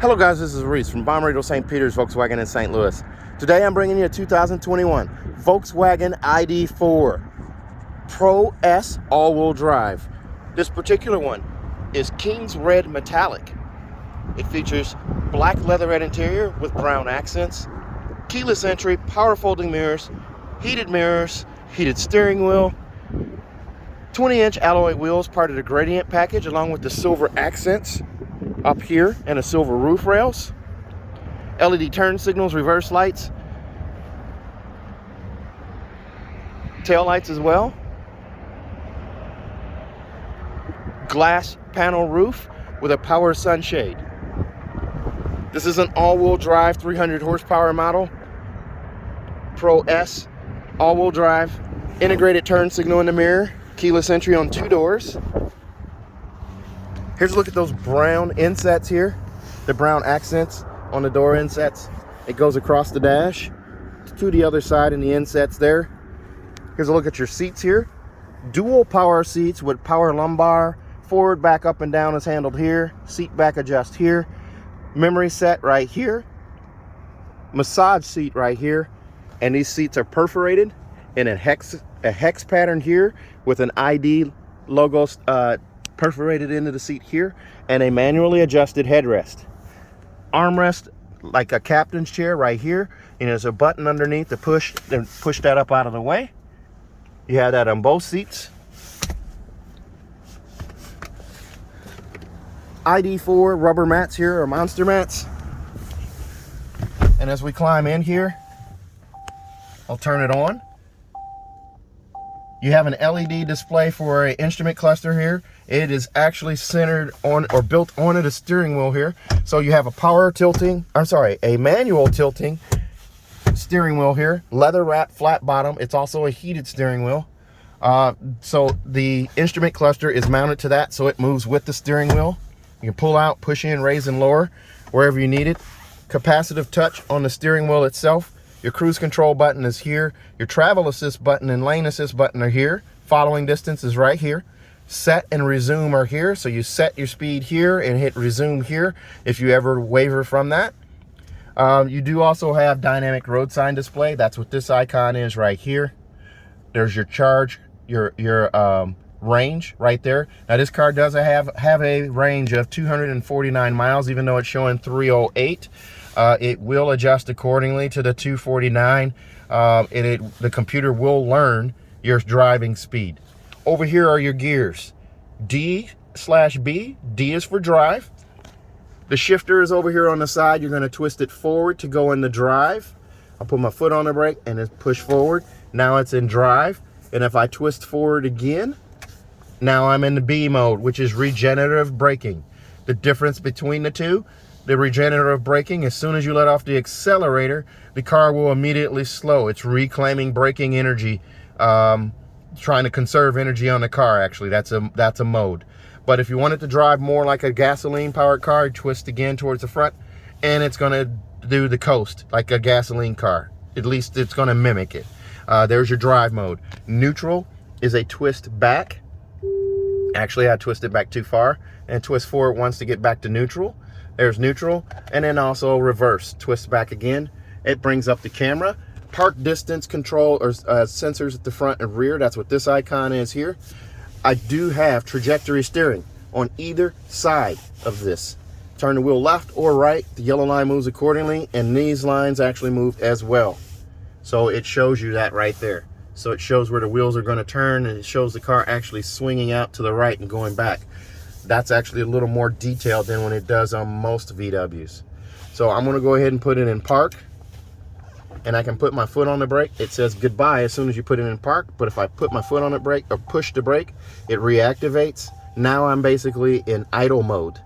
Hello guys, this is Reese from Bomb Radio St. Peter's Volkswagen in St. Louis. Today I'm bringing you a 2021 Volkswagen ID.4 Pro S all-wheel drive. This particular one is King's Red Metallic. It features black leatherette interior with brown accents, keyless entry, power folding mirrors, heated steering wheel, 20-inch alloy wheels, part of the Gradient package, along with the silver accents up here and the silver roof rails, LED turn signals, reverse lights, tail lights as well, glass panel roof with a power sunshade. This is an all-wheel drive 300 horsepower model, Pro S, all-wheel drive, integrated turn signal in the mirror, keyless entry on 2 doors. Here's a look at those brown insets here, the brown accents on the door insets. It goes across the dash to the other side in the insets there. Here's a look at your seats here. Dual power seats with power lumbar. Forward, back, up, and down is handled here. Seat back adjust here. Memory set right here. Massage seat right here. And these seats are perforated in a hex pattern here with an ID logo perforated into the seat here, and a manually adjusted headrest. Armrest like a captain's chair right here, and there's a button underneath to push that up out of the way. You have that on both seats. ID.4 rubber mats here, or monster mats. And as we climb in here, I'll turn it on. You have an LED display for an instrument cluster here. It is actually centered on or built onto the steering wheel here. So you have a manual tilting steering wheel here. Leather wrapped flat bottom. It's also a heated steering wheel. So the instrument cluster is mounted to that, so it moves with the steering wheel. You can pull out, push in, raise and lower wherever you need it. Capacitive touch on the steering wheel itself. Your cruise control button is here. Your travel assist button and lane assist button are here. Following distance is right here. Set and resume are here. So you set your speed here and hit resume here if you ever waver from that. You do also have dynamic road sign display. That's what this icon is right here. There's your charge, your range right there. Now this car does have a range of 249 miles, even though it's showing 308. It will adjust accordingly to the 249. The computer will learn your driving speed. Over here are your gears. D/B. D is for drive. The shifter is over here on the side. You're going to twist it forward to go into drive. I'll put my foot on the brake and then push forward. Now it's in drive. And if I twist forward again, now I'm in the B mode, which is regenerative braking. The difference between the two, the regenerative braking, as soon as you let off the accelerator, the car will immediately slow. It's reclaiming braking energy, trying to conserve energy on the car. Actually, that's a mode. But if you want it to drive more like a gasoline powered car, twist again towards the front, and it's going to do the coast like a gasoline car. At least it's going to mimic it. There's your drive mode. Neutral is a twist back. Actually, I twisted back too far, and twist forward once to get back to neutral. There's neutral, and then also reverse. Twist back again. It brings up the camera. Park distance control or sensors at the front and rear. That's what this icon is here. I do have trajectory steering on either side of this. Turn the wheel left or right, the yellow line moves accordingly, and these lines actually move as well. So it shows you that right there. So it shows where the wheels are going to turn, and it shows the car actually swinging out to the right and going back. That's actually a little more detailed than when it does on most VWs. So I'm going to go ahead and put it in park, and I can put my foot on the brake. It says goodbye as soon as you put it in park, but if I put my foot on the brake or push the brake, it reactivates. Now I'm basically in idle mode.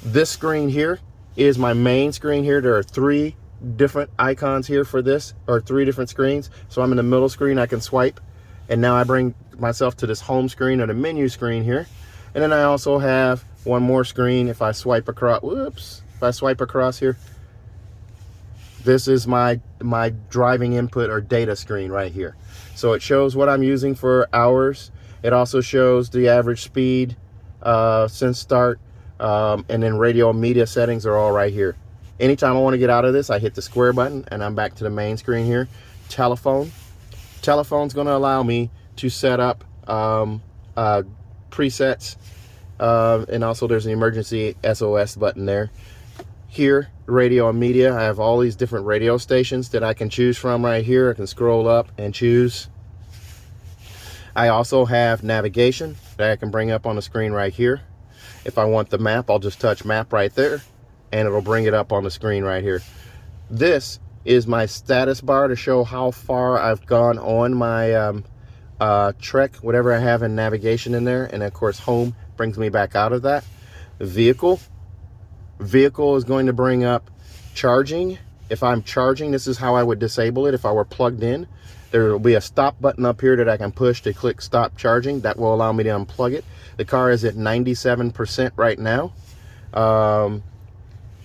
This screen here is my main screen here. There are 3 different icons here for this, or 3 different screens. So I'm in the middle screen, I can swipe, and now I bring myself to this home screen or the menu screen here. And then I also have one more screen. If I swipe across, if I swipe across here, this is my driving input or data screen right here. So it shows what I'm using for hours. It also shows the average speed since start, And then radio and media settings are all right here. Anytime I want to get out of this, I hit the square button and I'm back to the main screen here. Telephone. Telephone's going to allow me to set up presets, and also there's an emergency SOS button there. Here, radio and media, I have all these different radio stations that I can choose from right here. I can scroll up and choose. I also have navigation that I can bring up on the screen right here. If I want the map, I'll just touch map right there and it'll bring it up on the screen right here. This is my status bar to show how far I've gone on my trek, whatever I have in navigation in there. And of course, home brings me back out of that. Vehicle is going to bring up charging. If I'm charging, this is how I would disable it if I were plugged in. There will be a stop button up here that I can push to click stop charging. That will allow me to unplug it. The car is at 97% right now.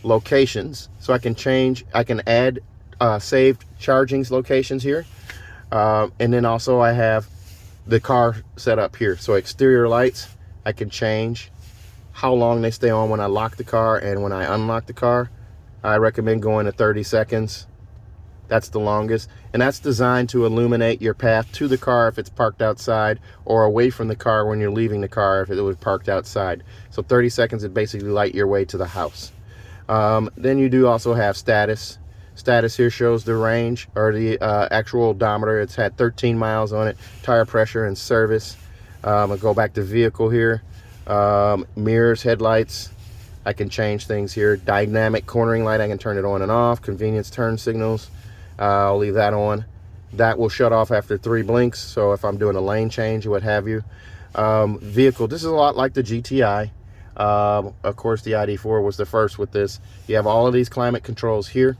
Locations, so I can change, I can add saved charging locations here, and then also I have the car set up here. So exterior lights, I can change how long they stay on when I lock the car and when I unlock the car. I recommend going to 30 seconds. That's the longest, and that's designed to illuminate your path to the car if it's parked outside, or away from the car when you're leaving the car if it was parked outside. So 30 seconds would basically light your way to the house. Then you do also have status. Status here shows the range, or the actual odometer. It's had 13 miles on it. Tire pressure and service. I'll go back to vehicle here. Mirrors, headlights. I can change things here. Dynamic cornering light, I can turn it on and off. Convenience turn signals, I'll leave that on. That will shut off after 3 blinks, so if I'm doing a lane change or what have you. Vehicle, this is a lot like the GTI. Of course, the ID.4 was the first with this. You have all of these climate controls here.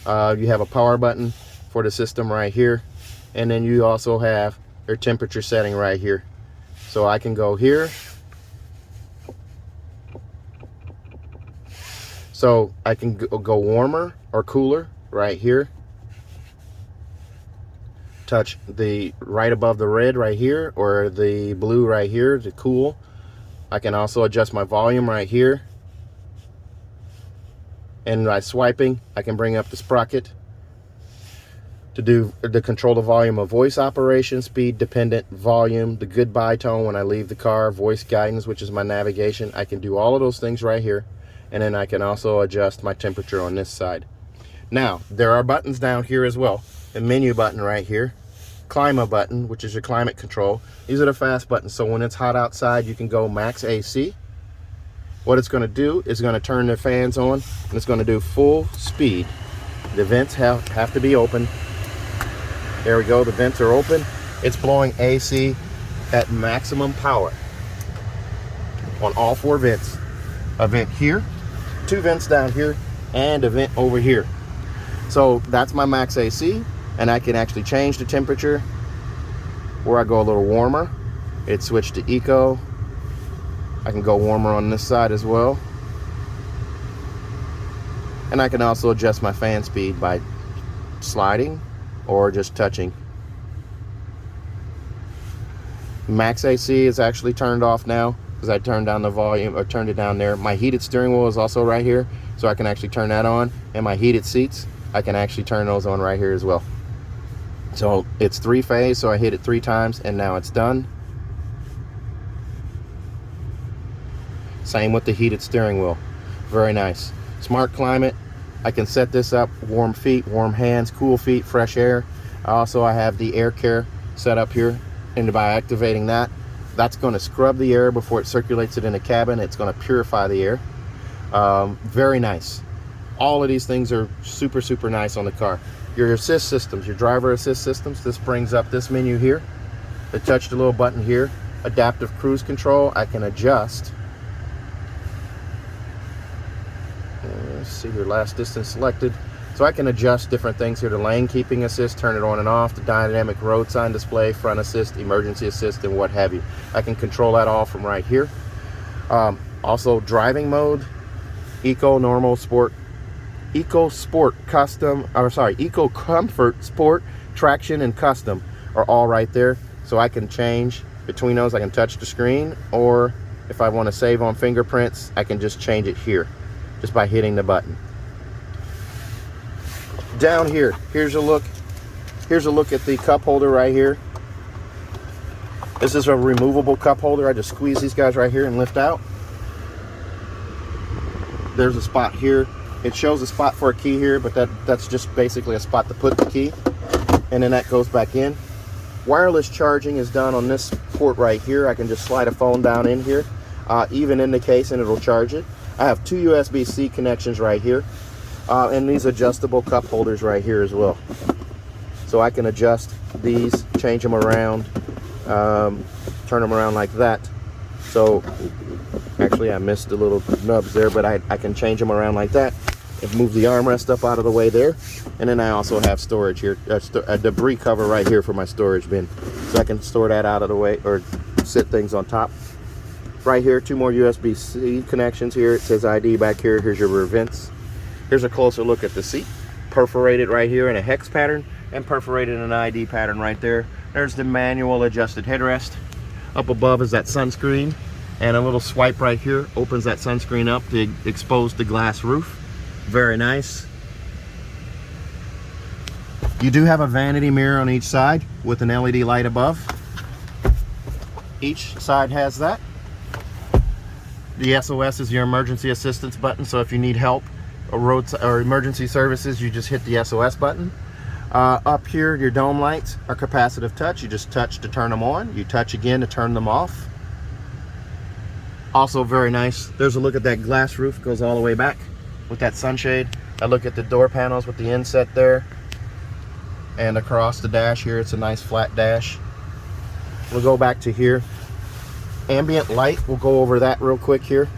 You have a power button for the system right here, and then you also have your temperature setting right here. So I can go here. So I can go warmer or cooler right here. Touch the right above the red right here, or the blue right here to cool. I can also adjust my volume right here. And by swiping, I can bring up the sprocket to control the volume of voice operation, speed dependent volume, the goodbye tone when I leave the car, voice guidance, which is my navigation. I can do all of those things right here. And then I can also adjust my temperature on this side. Now, there are buttons down here as well. The menu button right here. Climate button, which is your climate control. These are the fast buttons, so when it's hot outside, you can go max AC. What it's going to do is going to turn the fans on, and it's going to do full speed. The vents have to be open. There we go, the vents are open. It's blowing AC at maximum power on all 4 vents. A vent here, 2 vents down here, and a vent over here. So that's my max AC, and I can actually change the temperature where I go a little warmer. It's switched to eco. I can go warmer on this side as well. And I can also adjust my fan speed by sliding or just touching. Max AC is actually turned off now because I turned down the volume, or turned it down there. My heated steering wheel is also right here, so I can actually turn that on. And my heated seats, I can actually turn those on right here as well. So it's 3-phase, so I hit it 3 times and now it's done. Same with the heated steering wheel. Very nice. Smart climate. I can set this up. Warm feet, warm hands, cool feet, fresh air. Also, I have the air care set up here. And by activating that, that's going to scrub the air before it circulates it in the cabin. It's going to purify the air. Very nice. All of these things are super, super nice on the car. Your assist systems, your driver assist systems. This brings up this menu here. I touched a little button here. Adaptive cruise control. I can adjust. Let's see here, last distance selected. So I can adjust different things here. The lane keeping assist, turn it on and off. The dynamic road sign display, front assist, emergency assist, and what have you. I can control that all from right here. Also driving mode, eco, normal, sport, eco sport, custom, or sorry, eco comfort, sport, traction, and custom are all right there. So I can change between those. I can touch the screen or If I want to save on fingerprints, I can just change it here just by hitting the button. Down here, here's a look at the cup holder right here. This is a removable cup holder. I just squeeze these guys right here and lift out. There's a spot here. It shows a spot for a key here, but that's just basically a spot to put the key, and then that goes back in. Wireless charging is done on this port right here. I can just slide a phone down in here, even in the case, and it'll charge it. I have two USB-C connections right here, and these adjustable cup holders right here as well. So I can adjust these, change them around, turn them around like that. So actually I missed the little nubs there, but I can change them around like that and move the armrest up out of the way there. And then I also have storage here, a debris cover right here for my storage bin, so I can store that out of the way or sit things on top. Right here, two more USB-C connections here. It says ID back here. Here's your rear vents. Here's a closer look at the seat. Perforated right here in a hex pattern and perforated in an ID pattern right there. There's the manual adjusted headrest. Up above is that sunscreen, and a little swipe right here opens that sunscreen up to expose the glass roof. Very nice. You do have a vanity mirror on each side with an LED light above. Each side has that. The SOS is your emergency assistance button, so if you need help or emergency services, you just hit the SOS button. Up here, your dome lights are capacitive touch. You just touch to turn them on. You touch again to turn them off. Also very nice. There's a look at that glass roof. Goes all the way back with that sunshade. I look at the door panels with the inset there. And across the dash here, it's a nice flat dash. We'll go back to here. Ambient light, we'll go over that real quick here.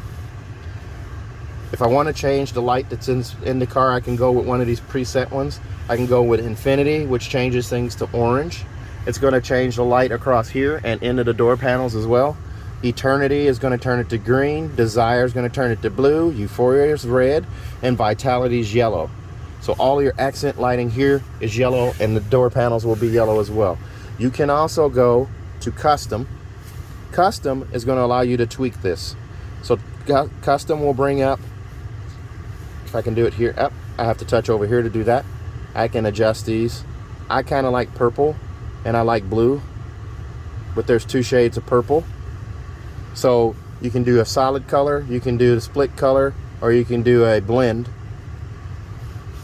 If I want to change the light that's in the car, I can go with one of these preset ones. I can go with Infinity, which changes things to orange. It's going to change the light across here and into the door panels as well. Eternity is going to turn it to green. Desire is going to turn it to blue. Euphoria is red. And Vitality is yellow. So all your accent lighting here is yellow, and the door panels will be yellow as well. You can also go to custom. Custom is going to allow you to tweak this. So custom will bring up, if I can do it here, up. I have to touch over here to do that. I can adjust these. I kind of like purple and I like blue, but there's two shades of purple. So you can do a solid color, you can do the split color, or you can do a blend.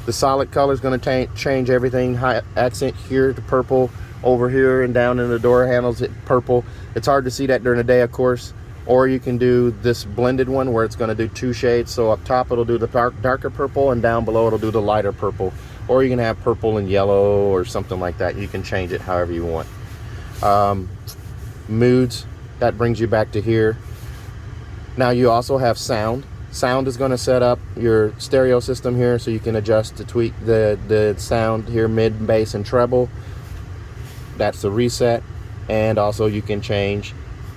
The solid color is going to change everything. High accent here to purple, over here and down in the door handles it purple. It's hard to see that during the day, of course. Or you can do this blended one where it's going to do two shades. So up top it'll do the darker purple, and down below it'll do the lighter purple. Or you can have purple and yellow or something like that. You can change it however you want. Moods, that brings you back to here. Now you also have sound. Sound is going to set up your stereo system here, so you can adjust to tweak the sound here, mid, bass, and treble. That's the reset. And also you can change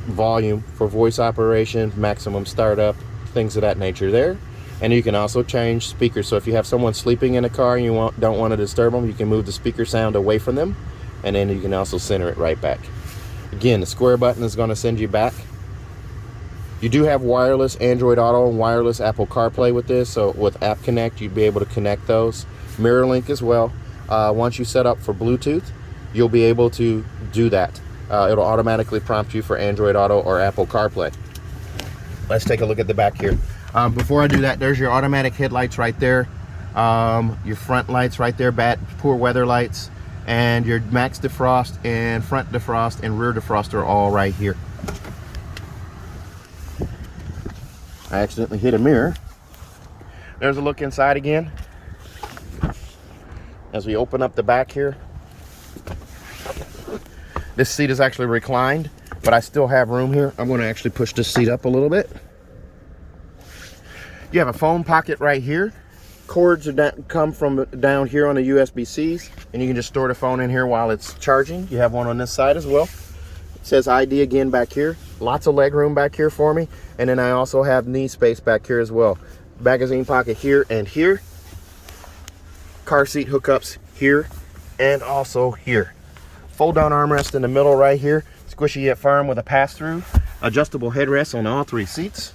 volume for voice operation, maximum startup, things of that nature there. And you can also change speakers. So if you have someone sleeping in a car and you don't want to disturb them, you can move the speaker sound away from them, and then you can also center it right back. Again, the square button is going to send you back. You do have wireless Android Auto and wireless Apple CarPlay with this, so with App Connect you'd be able to connect those. Mirror Link as well. Once you set up for Bluetooth, you'll be able to do that. It'll automatically prompt you for Android Auto or Apple CarPlay. Let's take a look at the back here. Before I do that, there's your automatic headlights right there. Your front lights right there, poor weather lights, and your max defrost and front defrost and rear defrost are all right here. I accidentally hit a mirror. There's a look inside again. As we open up the back here, this seat is actually reclined, but I still have room here. I'm going to actually push this seat up a little bit. You have a phone pocket right here. Cords come from down here on the USB-Cs, and you can just store the phone in here while it's charging. You have one on this side as well. It says ID again back here. Lots of leg room back here for me. And then I also have knee space back here as well. Magazine pocket here and here. Car seat hookups here and also here. Fold down armrest in the middle right here. Squishy yet firm with a pass-through. Adjustable headrests on all 3 seats.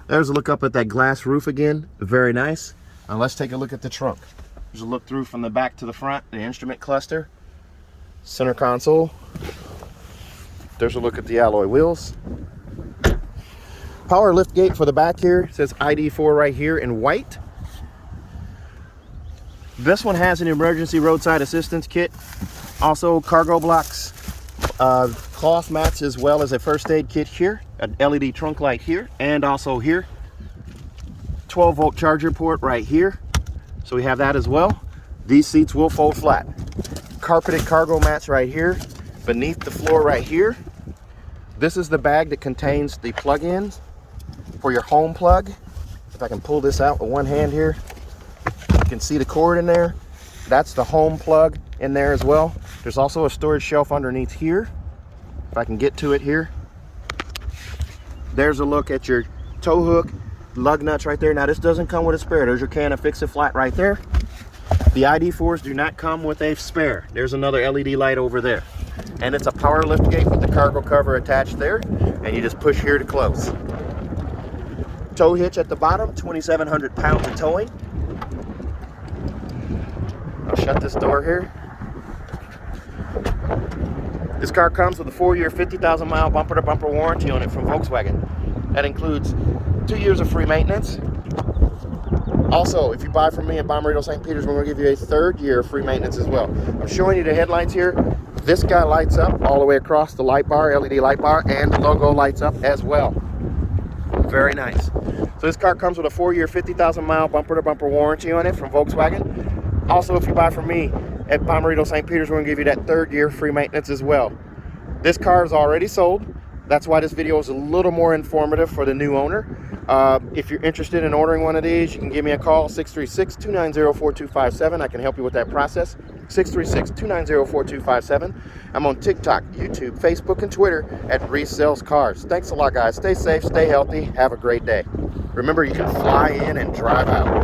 There's a look up at that glass roof again. Very nice. Now let's take a look at the trunk. There's a look through from the back to the front, the instrument cluster, center console. There's a look at the alloy wheels. Power lift gate for the back here. It says ID.4 right here in white. This one has an emergency roadside assistance kit. Also cargo blocks, cloth mats, as well as a first aid kit here, an LED trunk light here, and also here. 12-volt charger port right here. So we have that as well. These seats will fold flat. Carpeted cargo mats right here, beneath the floor right here. This is the bag that contains the plug-ins for your home plug. If I can pull this out with one hand here, you can see the cord in there. That's the home plug in there as well. There's also a storage shelf underneath here. If I can get to it here. There's a look at your tow hook, lug nuts right there. Now this doesn't come with a spare. There's your can of Fix-It-Flat right there. The ID.4s do not come with a spare. There's another LED light over there. And it's a power lift gate with the cargo cover attached there. And you just push here to close. Tow hitch at the bottom, 2,700 pounds of towing. I'll shut this door here. This car comes with a 4-year, 50,000-mile bumper-to-bumper warranty on it from Volkswagen. That includes 2 years of free maintenance. Also, if you buy from me at Bommarito St. Peter's, we're going to give you a 3rd year of free maintenance as well. I'm showing you the headlights here. This guy lights up all the way across the light bar, LED light bar, and the logo lights up as well. Very nice. So this car comes with a 4-year, 50,000-mile bumper-to-bumper warranty on it from Volkswagen. Also, if you buy from me at Bommarito St. Peter's, we're going to give you that 3rd year free maintenance as well. This car is already sold. That's why this video is a little more informative for the new owner. If you're interested in ordering one of these, you can give me a call, 636-290-4257. I can help you with that process, 636-290-4257. I'm on TikTok, YouTube, Facebook, and Twitter at Reese Sells Cars. Thanks a lot, guys. Stay safe, stay healthy, have a great day. Remember, you can fly in and drive out.